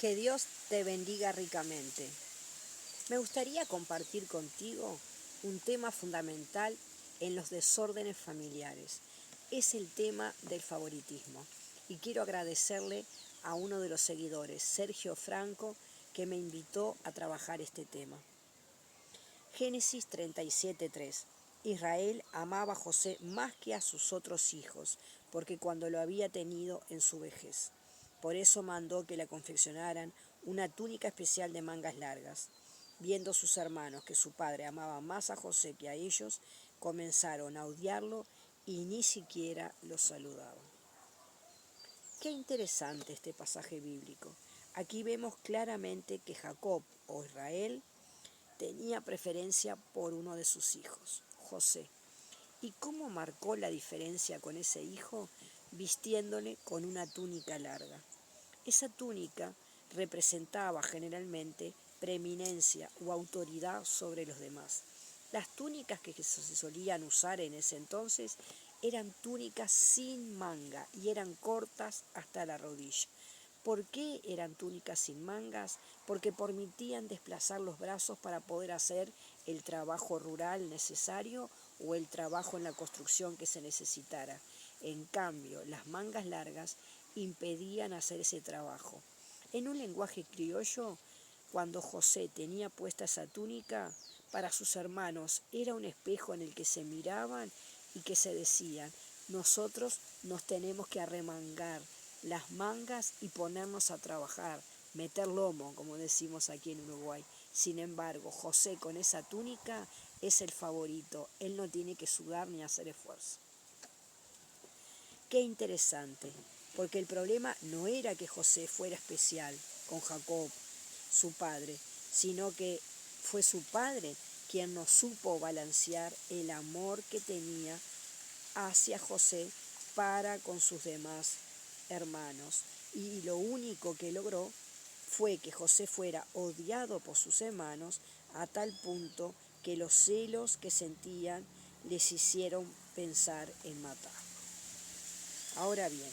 Que Dios te bendiga ricamente. Me gustaría compartir contigo un tema fundamental en los desórdenes familiares. Es el tema del favoritismo. Y quiero agradecerle a uno de los seguidores, Sergio Franco, que me invitó a trabajar este tema. Génesis 37:3. Israel amaba a José más que a sus otros hijos, porque cuando lo había tenido en su vejez. Por eso mandó que le confeccionaran una túnica especial de mangas largas. Viendo sus hermanos que su padre amaba más a José que a ellos, comenzaron a odiarlo y ni siquiera los saludaban. Qué interesante este pasaje bíblico. Aquí vemos claramente que Jacob o Israel tenía preferencia por uno de sus hijos, José. ¿Y cómo marcó la diferencia con ese hijo? Vistiéndole con una túnica larga. Esa túnica representaba generalmente preeminencia o autoridad sobre los demás. Las túnicas que se solían usar en ese entonces eran túnicas sin manga y eran cortas hasta la rodilla. ¿Por qué eran túnicas sin mangas? Porque permitían desplazar los brazos para poder hacer el trabajo rural necesario o el trabajo en la construcción que se necesitara. En cambio, las mangas largas impedían hacer ese trabajo. En un lenguaje criollo, cuando José tenía puesta esa túnica, para sus hermanos era un espejo en el que se miraban y que se decían: nosotros nos tenemos que arremangar las mangas y ponernos a trabajar, meter lomo, como decimos aquí en Uruguay. Sin embargo, José con esa túnica es el favorito, él no tiene que sudar ni hacer esfuerzo. Qué interesante, porque el problema no era que José fuera especial con Jacob, su padre, sino que fue su padre quien no supo balancear el amor que tenía hacia José para con sus demás hermanos. Y lo único que logró fue que José fuera odiado por sus hermanos a tal punto que los celos que sentían les hicieron pensar en matar. Ahora bien,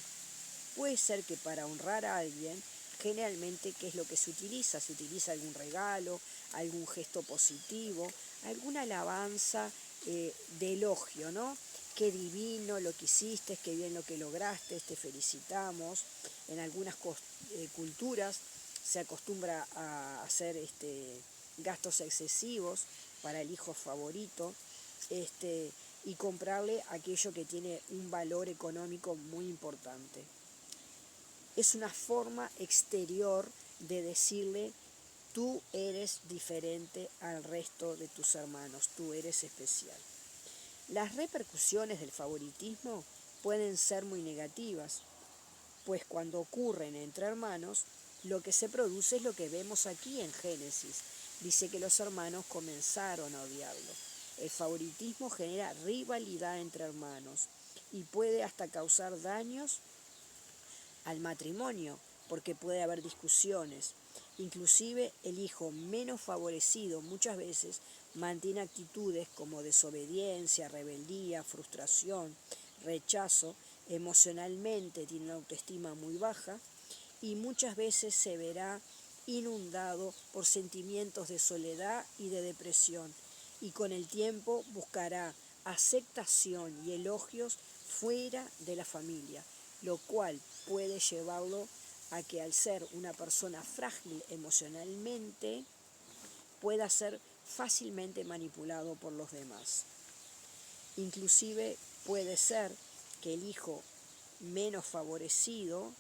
puede ser que para honrar a alguien, generalmente, ¿qué es lo que se utiliza? Se utiliza algún regalo, algún gesto positivo, alguna alabanza de elogio, ¿no? Qué divino lo que hiciste, qué bien lo que lograste, te felicitamos. En algunas culturas se acostumbra a hacer gastos excesivos para el hijo favorito y comprarle aquello que tiene un valor económico muy importante. Es una forma exterior de decirle: tú eres diferente al resto de tus hermanos, tú eres especial. Las repercusiones del favoritismo pueden ser muy negativas, pues cuando ocurren entre hermanos, lo que se produce es lo que vemos aquí en Génesis. Dice que los hermanos comenzaron a odiarlo. El favoritismo genera rivalidad entre hermanos y puede hasta causar daños al matrimonio, porque puede haber discusiones. Inclusive el hijo menos favorecido muchas veces mantiene actitudes como desobediencia, rebeldía, frustración, rechazo, emocionalmente tiene una autoestima muy baja y muchas veces se verá inundado por sentimientos de soledad y de depresión, y con el tiempo buscará aceptación y elogios fuera de la familia, lo cual puede llevarlo a que, al ser una persona frágil emocionalmente, pueda ser fácilmente manipulado por los demás. Inclusive puede ser que el hijo menos favorecido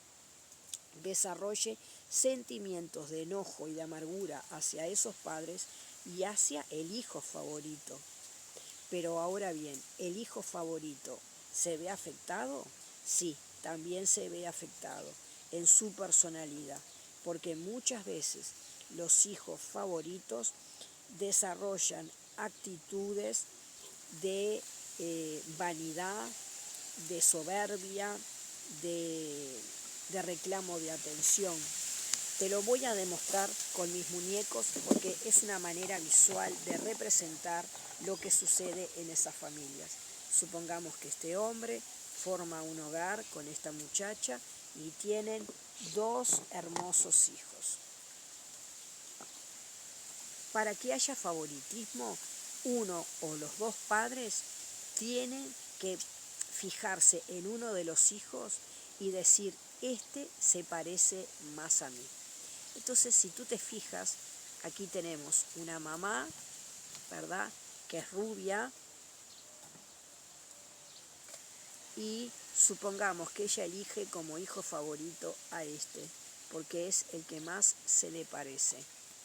desarrolle sentimientos de enojo y de amargura hacia esos padres y hacia el hijo favorito. Pero ahora bien, ¿el hijo favorito se ve afectado? Sí, también se ve afectado en su personalidad, porque muchas veces los hijos favoritos desarrollan actitudes de vanidad, de soberbia, de reclamo de atención. Te lo voy a demostrar con mis muñecos porque es una manera visual de representar lo que sucede en esas familias. Supongamos que este hombre forma un hogar con esta muchacha y tienen 2 hermosos hijos. Para que haya favoritismo, uno o los 2 padres tienen que fijarse en uno de los hijos y decir, este se parece más a mí. Entonces, si tú te fijas, aquí tenemos una mamá, ¿verdad?, que es rubia, y supongamos que ella elige como hijo favorito a este, porque es el que más se le parece.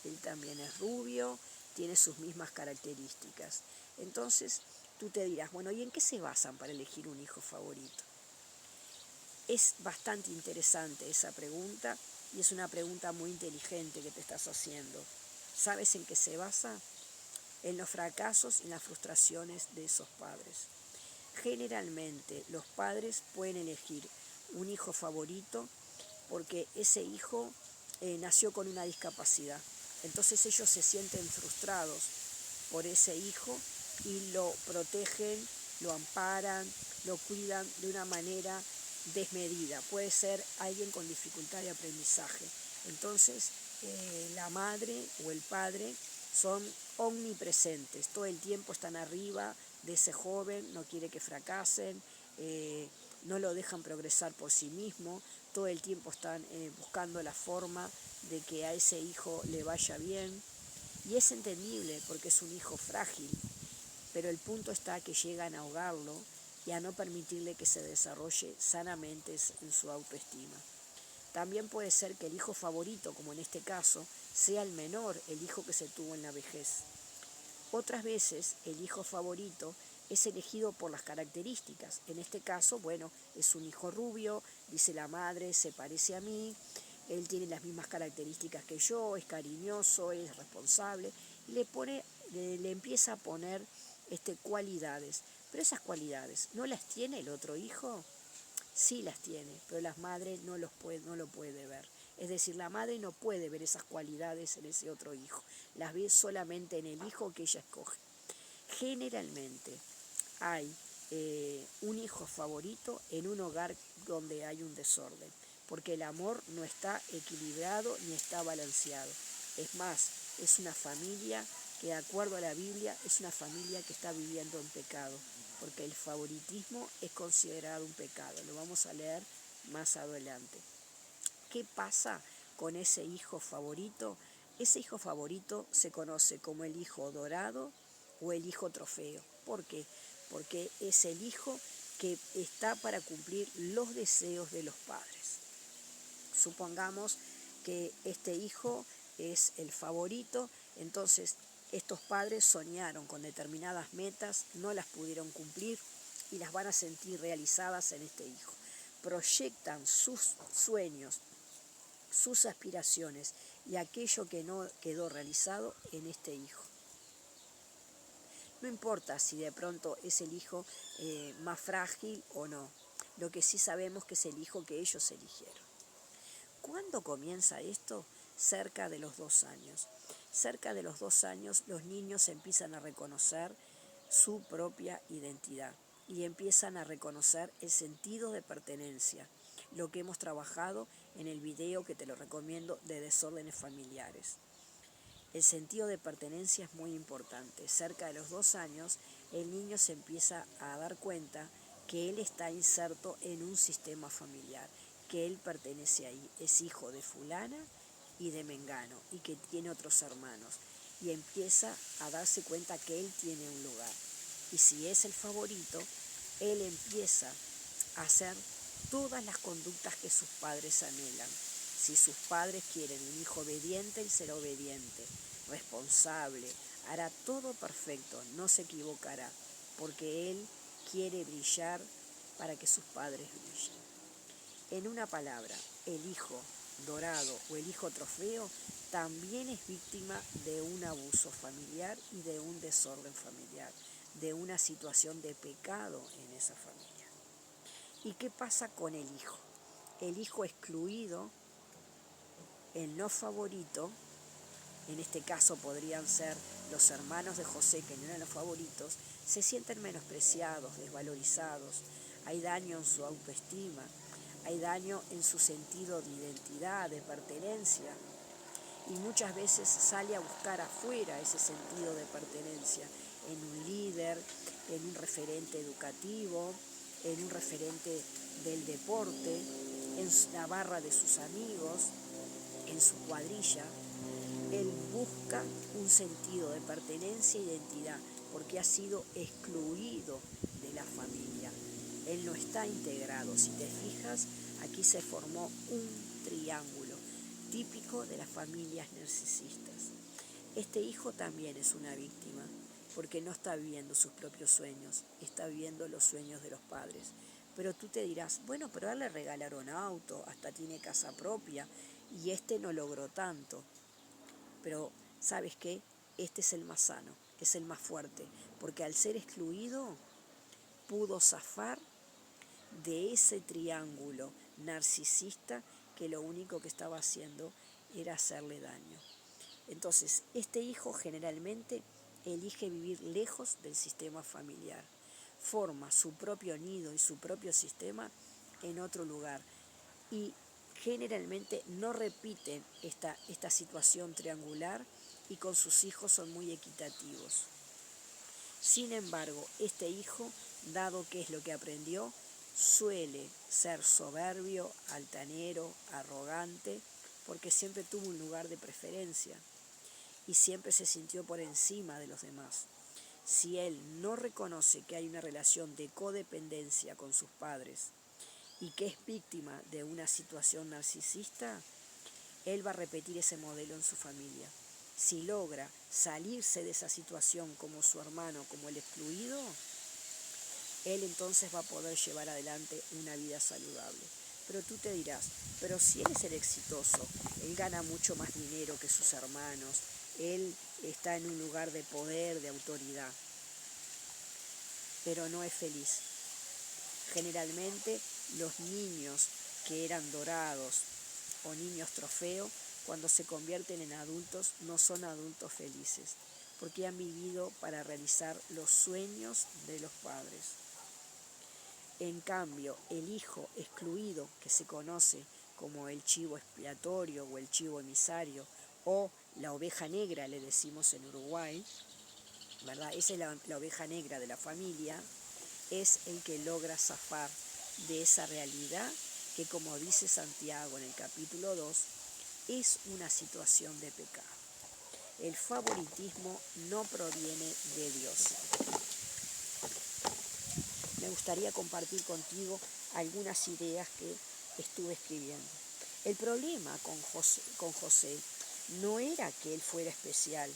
Él también es rubio, tiene sus mismas características. Entonces, tú te dirás, bueno, ¿y en qué se basan para elegir un hijo favorito? Es bastante interesante esa pregunta y es una pregunta muy inteligente que te estás haciendo. ¿Sabes en qué se basa? En los fracasos y las frustraciones de esos padres. Generalmente los padres pueden elegir un hijo favorito porque ese hijo nació con una discapacidad. Entonces ellos se sienten frustrados por ese hijo y lo protegen, lo amparan, lo cuidan de una manera desmedida. Puede ser alguien con dificultad de aprendizaje. Entonces la madre o el padre son omnipresentes, todo el tiempo están arriba de ese joven, no quiere que fracasen, no lo dejan progresar por sí mismo, todo el tiempo están buscando la forma de que a ese hijo le vaya bien. Y es entendible porque es un hijo frágil, pero el punto está que llegan a ahogarlo y a no permitirle que se desarrolle sanamente en su autoestima. También puede ser que el hijo favorito, como en este caso, sea el menor, el hijo que se tuvo en la vejez. Otras veces el hijo favorito es elegido por las características. En este caso, bueno, es un hijo rubio, dice la madre, se parece a mí, él tiene las mismas características que yo, es cariñoso, es responsable, y le empieza a poner cualidades. Pero esas cualidades, ¿no las tiene el otro hijo? Sí las tiene, pero la madre no lo puede ver. Es decir, la madre no puede ver esas cualidades en ese otro hijo. Las ve solamente en el hijo que ella escoge. Generalmente hay un hijo favorito en un hogar donde hay un desorden, porque el amor no está equilibrado ni está balanceado. Es más, es una familia que, de acuerdo a la Biblia, es una familia que está viviendo en pecado, porque el favoritismo es considerado un pecado. Lo vamos a leer más adelante. ¿Qué pasa con ese hijo favorito? Ese hijo favorito se conoce como el hijo dorado o el hijo trofeo. ¿Por qué? Porque es el hijo que está para cumplir los deseos de los padres. Supongamos que este hijo es el favorito, entonces estos padres soñaron con determinadas metas, no las pudieron cumplir y las van a sentir realizadas en este hijo. Proyectan sus sueños, sus aspiraciones y aquello que no quedó realizado en este hijo. No importa si de pronto es el hijo más frágil o no, lo que sí sabemos que es el hijo que ellos eligieron. ¿Cuándo comienza esto? Cerca de los 2 años. Cerca de los 2 años los niños empiezan a reconocer su propia identidad y empiezan a reconocer el sentido de pertenencia, lo que hemos trabajado en el video que te lo recomiendo de desórdenes familiares. El sentido de pertenencia es muy importante. Cerca de los 2 años el niño se empieza a dar cuenta que él está inserto en un sistema familiar, que él pertenece ahí, es hijo de fulana y de mengano y que tiene otros hermanos y empieza a darse cuenta que él tiene un lugar. Y si es el favorito, él empieza a hacer todas las conductas que sus padres anhelan. Si sus padres quieren un hijo obediente, él será obediente, responsable, hará todo perfecto, no se equivocará, porque él quiere brillar para que sus padres brillen. En una palabra, el hijo dorado o el hijo trofeo también es víctima de un abuso familiar y de un desorden familiar, de una situación de pecado en esa familia. ¿Y qué pasa con el hijo? El hijo excluido, el no favorito, en este caso podrían ser los hermanos de José, que no eran los favoritos, se sienten menospreciados, desvalorizados, hay daño en su autoestima, hay daño en su sentido de identidad, de pertenencia, y muchas veces sale a buscar afuera ese sentido de pertenencia, en un líder, en un referente educativo, en un referente del deporte, en la barra de sus amigos, en su cuadrilla. Él busca un sentido de pertenencia e identidad porque ha sido excluido de la familia. Él no está integrado. Si te fijas, aquí se formó un triángulo típico de las familias narcisistas. Este hijo también es una víctima porque no está viviendo sus propios sueños, está viviendo los sueños de los padres. Pero tú te dirás, bueno, pero a él le regalaron auto, hasta tiene casa propia y este no logró tanto. Pero, ¿sabes qué? Este es el más sano, es el más fuerte, porque al ser excluido pudo zafar de ese triángulo narcisista que lo único que estaba haciendo era hacerle daño. Entonces, este hijo generalmente elige vivir lejos del sistema familiar, forma su propio nido y su propio sistema en otro lugar y generalmente no repiten esta situación triangular y con sus hijos son muy equitativos. Sin embargo, este hijo, dado que es lo que aprendió, suele ser soberbio, altanero, arrogante, porque siempre tuvo un lugar de preferencia y siempre se sintió por encima de los demás. Si él no reconoce que hay una relación de codependencia con sus padres y que es víctima de una situación narcisista, él va a repetir ese modelo en su familia. Si logra salirse de esa situación como su hermano, como el excluido, él entonces va a poder llevar adelante una vida saludable. Pero tú te dirás, pero si él es el exitoso, él gana mucho más dinero que sus hermanos, él está en un lugar de poder, de autoridad, pero no es feliz. Generalmente los niños que eran dorados o niños trofeo, cuando se convierten en adultos, no son adultos felices, porque han vivido para realizar los sueños de los padres. En cambio, el hijo excluido, que se conoce como el chivo expiatorio o el chivo emisario, o la oveja negra, le decimos en Uruguay, ¿verdad? Esa es la oveja negra de la familia, es el que logra zafar de esa realidad que, como dice Santiago en el capítulo 2, es una situación de pecado. El favoritismo no proviene de Dios. Me gustaría compartir contigo algunas ideas que estuve escribiendo. El problema con José no era que él fuera especial,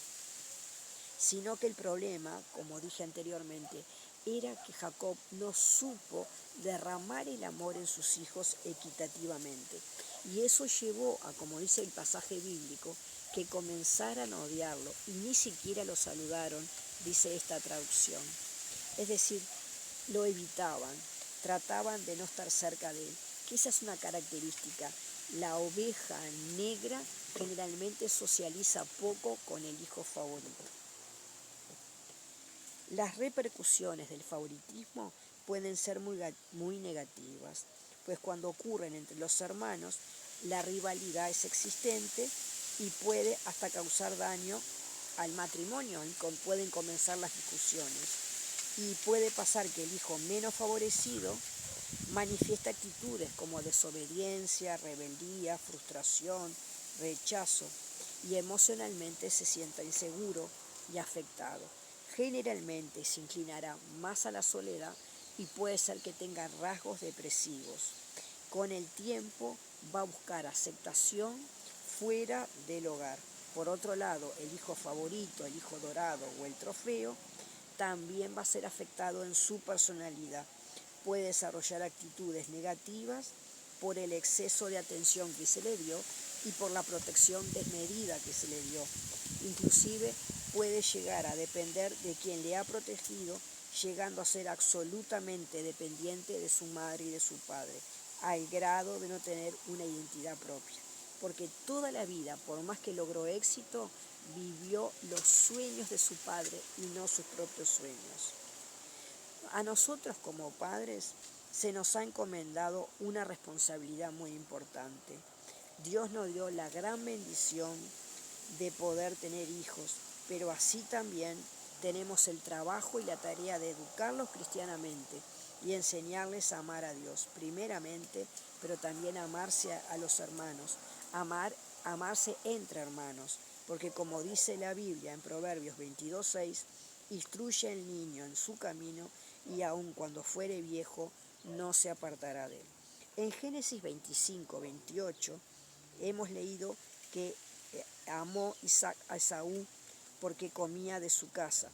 sino que el problema, como dije anteriormente, era que Jacob no supo derramar el amor en sus hijos equitativamente. Y eso llevó a, como dice el pasaje bíblico, que comenzaran a odiarlo y ni siquiera lo saludaron, dice esta traducción. Es decir, lo evitaban, trataban de no estar cerca de él, que esa es una característica. La oveja negra generalmente socializa poco con el hijo favorito. Las repercusiones del favoritismo pueden ser muy negativas, pues cuando ocurren entre los hermanos, la rivalidad es existente y puede hasta causar daño al matrimonio, y pueden comenzar las discusiones. Y puede pasar que el hijo menos favorecido manifiesta actitudes como desobediencia, rebeldía, frustración, rechazo, y emocionalmente se sienta inseguro y afectado. Generalmente se inclinará más a la soledad y puede ser que tenga rasgos depresivos. Con el tiempo va a buscar aceptación fuera del hogar. Por otro lado, el hijo favorito, el hijo dorado o el trofeo también va a ser afectado en su personalidad. Puede desarrollar actitudes negativas por el exceso de atención que se le dio y por la protección desmedida que se le dio. Inclusive puede llegar a depender de quien le ha protegido, llegando a ser absolutamente dependiente de su madre y de su padre, al grado de no tener una identidad propia. Porque toda la vida, por más que logró éxito, vivió los sueños de su padre y no sus propios sueños. A nosotros como padres se nos ha encomendado una responsabilidad muy importante. Dios nos dio la gran bendición de poder tener hijos, pero así también tenemos el trabajo y la tarea de educarlos cristianamente y enseñarles a amar a Dios, primeramente, pero también amarse a los hermanos, amarse entre hermanos, porque como dice la Biblia en Proverbios 22:6, instruye al niño en su camino y aun cuando fuere viejo no se apartará de él. En Génesis 25:28 hemos leído que amó Isaac a Esaú porque comía de su casa.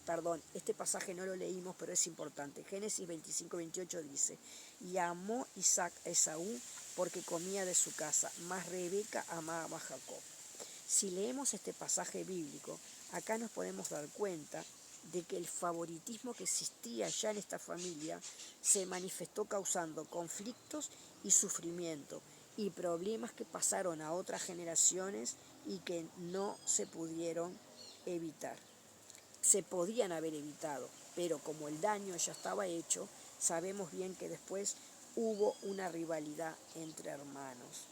Perdón, este pasaje no lo leímos, pero es importante. Génesis 25:28 dice, y amó Isaac a Esaú porque comía de su casa, mas Rebeca amaba a Jacob. Si leemos este pasaje bíblico, acá nos podemos dar cuenta de que el favoritismo que existía ya en esta familia se manifestó causando conflictos y sufrimiento y problemas que pasaron a otras generaciones y que no se pudieron evitar. Se podían haber evitado, pero como el daño ya estaba hecho, sabemos bien que después hubo una rivalidad entre hermanos.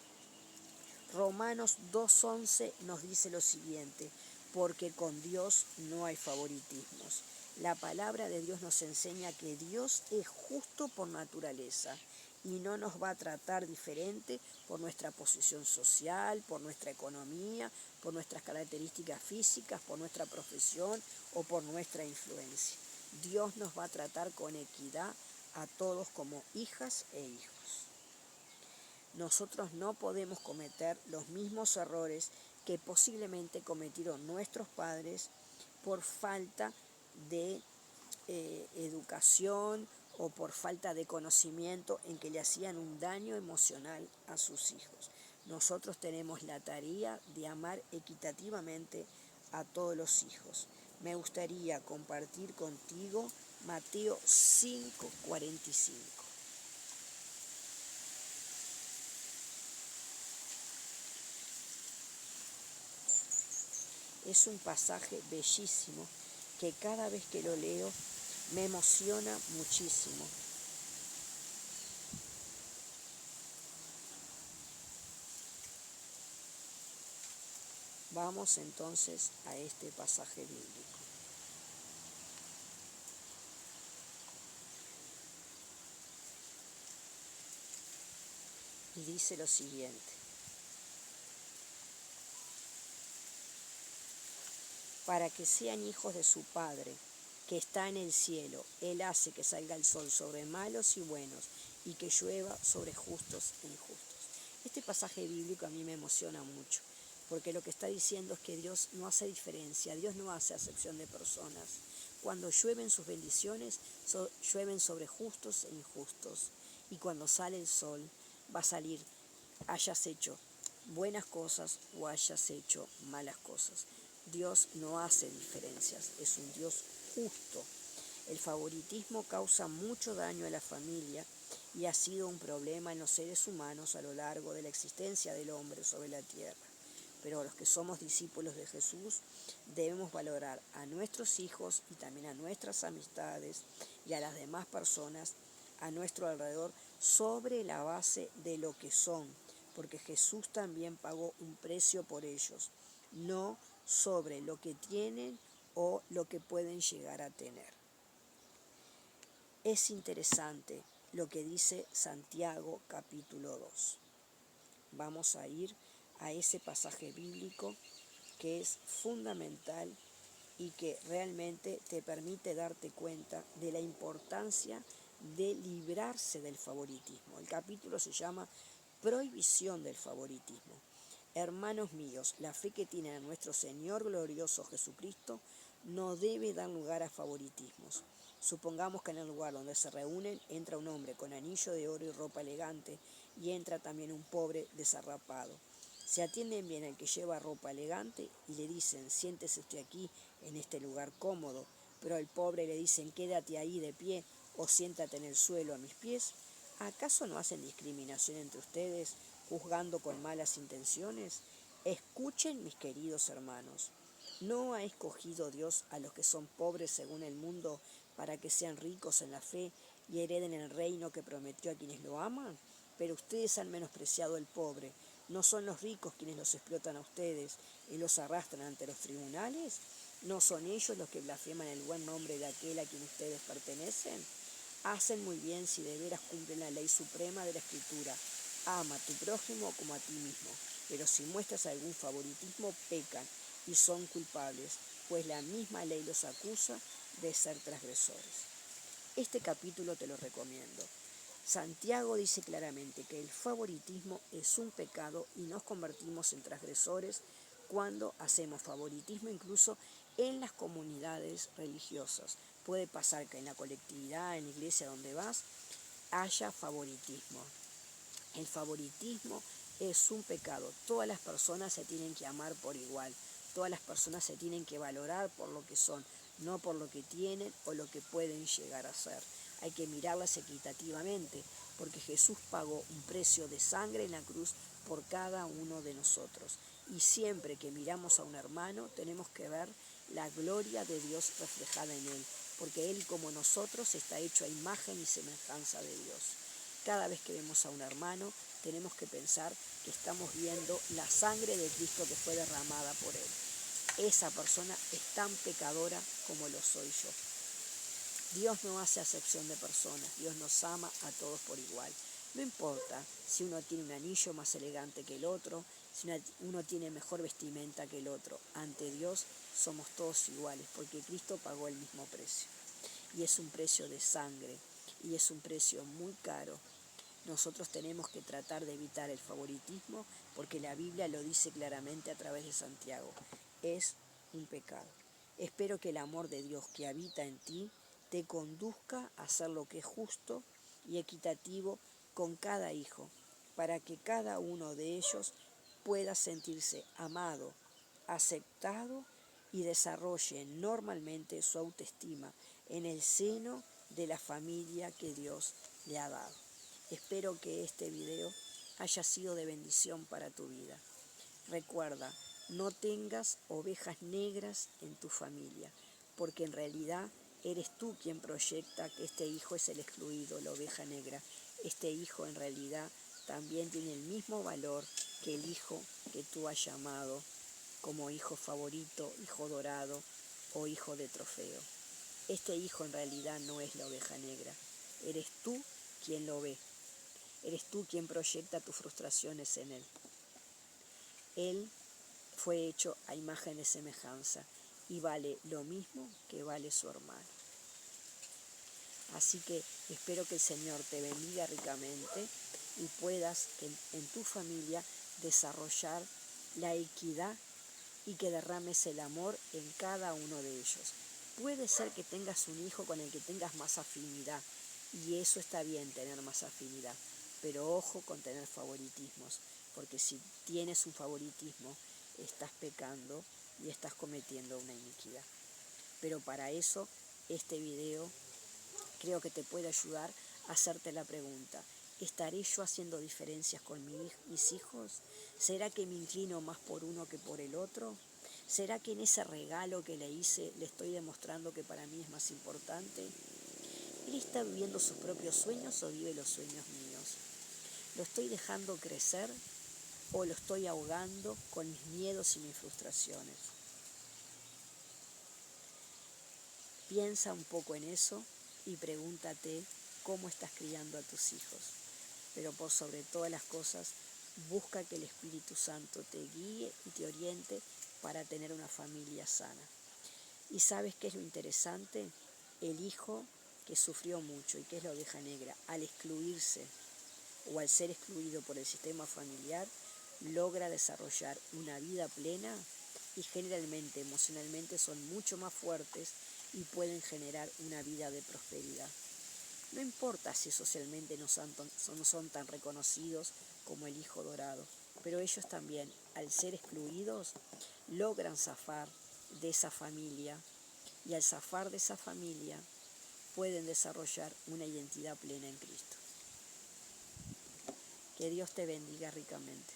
Romanos 2:11 nos dice lo siguiente, porque con Dios no hay favoritismos. La palabra de Dios nos enseña que Dios es justo por naturaleza y no nos va a tratar diferente por nuestra posición social, por nuestra economía, por nuestras características físicas, por nuestra profesión o por nuestra influencia. Dios nos va a tratar con equidad a todos como hijas e hijos. Nosotros no podemos cometer los mismos errores que posiblemente cometieron nuestros padres por falta de educación o por falta de conocimiento en que le hacían un daño emocional a sus hijos. Nosotros tenemos la tarea de amar equitativamente a todos los hijos. Me gustaría compartir contigo Mateo 5:45. Es un pasaje bellísimo que cada vez que lo leo me emociona muchísimo. Vamos entonces a este pasaje bíblico. Y dice lo siguiente. Para que sean hijos de su Padre, que está en el cielo. Él hace que salga el sol sobre malos y buenos, y que llueva sobre justos e injustos. Este pasaje bíblico a mí me emociona mucho, porque lo que está diciendo es que Dios no hace diferencia, Dios no hace acepción de personas. Cuando llueven sus bendiciones, llueven sobre justos e injustos. Y cuando sale el sol, va a salir, hayas hecho buenas cosas o hayas hecho malas cosas. Dios no hace diferencias, es un Dios justo. El favoritismo causa mucho daño a la familia y ha sido un problema en los seres humanos a lo largo de la existencia del hombre sobre la tierra. Pero los que somos discípulos de Jesús debemos valorar a nuestros hijos y también a nuestras amistades y a las demás personas a nuestro alrededor sobre la base de lo que son, porque Jesús también pagó un precio por ellos, no sobre lo que tienen o lo que pueden llegar a tener. Es interesante lo que dice Santiago capítulo 2. Vamos a ir a ese pasaje bíblico que es fundamental y que realmente te permite darte cuenta de la importancia de librarse del favoritismo. El capítulo se llama Prohibición del favoritismo. Hermanos míos, la fe que tienen a nuestro Señor glorioso Jesucristo no debe dar lugar a favoritismos. Supongamos que en el lugar donde se reúnen entra un hombre con anillo de oro y ropa elegante y entra también un pobre desarrapado. Se atienden bien al que lleva ropa elegante y le dicen, siéntese usted aquí en este lugar cómodo, pero al pobre le dicen, quédate ahí de pie o siéntate en el suelo a mis pies. ¿Acaso no hacen discriminación entre ustedes, juzgando con malas intenciones? Escuchen, mis queridos hermanos, ¿no ha escogido Dios a los que son pobres según el mundo para que sean ricos en la fe y hereden el reino que prometió a quienes lo aman? Pero ustedes han menospreciado al pobre. ¿No son los ricos quienes los explotan a ustedes y los arrastran ante los tribunales? ¿No son ellos los que blasfeman el buen nombre de aquel a quien ustedes pertenecen? Hacen muy bien si de veras cumplen la ley suprema de la Escritura. Ama a tu prójimo como a ti mismo. Pero si muestras algún favoritismo, pecan y son culpables, pues la misma ley los acusa de ser transgresores. Este capítulo te lo recomiendo. Santiago dice claramente que el favoritismo es un pecado y nos convertimos en transgresores cuando hacemos favoritismo incluso en las comunidades religiosas. Puede pasar que en la colectividad, en la iglesia donde vas, haya favoritismo. El favoritismo es un pecado. Todas las personas se tienen que amar por igual. Todas las personas se tienen que valorar por lo que son, no por lo que tienen o lo que pueden llegar a ser. Hay que mirarlas equitativamente, porque Jesús pagó un precio de sangre en la cruz por cada uno de nosotros. Y siempre que miramos a un hermano, tenemos que ver la gloria de Dios reflejada en él, porque él, como nosotros, está hecho a imagen y semejanza de Dios. Cada vez que vemos a un hermano, tenemos que pensar que estamos viendo la sangre de Cristo que fue derramada por él. Esa persona es tan pecadora como lo soy yo. Dios no hace acepción de personas, Dios nos ama a todos por igual. No importa si uno tiene un anillo más elegante que el otro, si uno tiene mejor vestimenta que el otro. Ante Dios somos todos iguales, porque Cristo pagó el mismo precio. Y es un precio de sangre, y es un precio muy caro. Nosotros tenemos que tratar de evitar el favoritismo, porque la Biblia lo dice claramente a través de Santiago. Es un pecado. Espero que el amor de Dios que habita en ti te conduzca a hacer lo que es justo y equitativo con cada hijo, para que cada uno de ellos pueda sentirse amado, aceptado y desarrolle normalmente su autoestima en el seno de la familia que Dios le ha dado. Espero que este video haya sido de bendición para tu vida. Recuerda, no tengas ovejas negras en tu familia, porque en realidad eres tú quien proyecta que este hijo es el excluido, la oveja negra. Este hijo en realidad también tiene el mismo valor que el hijo que tú has llamado como hijo favorito, hijo dorado o hijo de trofeo. Este hijo en realidad no es la oveja negra, eres tú quien lo ve, eres tú quien proyecta tus frustraciones en él. Él fue hecho a imagen y semejanza y vale lo mismo que vale su hermano. Así que espero que el Señor te bendiga ricamente y puedas en tu familia desarrollar la equidad y que derrames el amor en cada uno de ellos. Puede ser que tengas un hijo con el que tengas más afinidad, y eso está bien, tener más afinidad, pero ojo con tener favoritismos, porque si tienes un favoritismo, estás pecando y estás cometiendo una iniquidad. Pero para eso, este video creo que te puede ayudar a hacerte la pregunta: ¿estaré yo haciendo diferencias con mis hijos? ¿Será que me inclino más por uno que por el otro? ¿Será que en ese regalo que le hice le estoy demostrando que para mí es más importante? ¿Él está viviendo sus propios sueños o vive los sueños míos? ¿Lo estoy dejando crecer o lo estoy ahogando con mis miedos y mis frustraciones? Piensa un poco en eso y pregúntate cómo estás criando a tus hijos. Pero por sobre todas las cosas, busca que el Espíritu Santo te guíe y te oriente para tener una familia sana. ¿Y sabes qué es lo interesante? El hijo que sufrió mucho y que es la oveja negra, al excluirse o al ser excluido por el sistema familiar, logra desarrollar una vida plena y generalmente emocionalmente son mucho más fuertes y pueden generar una vida de prosperidad. No importa si socialmente no son tan reconocidos como el hijo dorado, pero ellos también, al ser excluidos, logran zafar de esa familia, y al zafar de esa familia pueden desarrollar una identidad plena en Cristo. Que Dios te bendiga ricamente.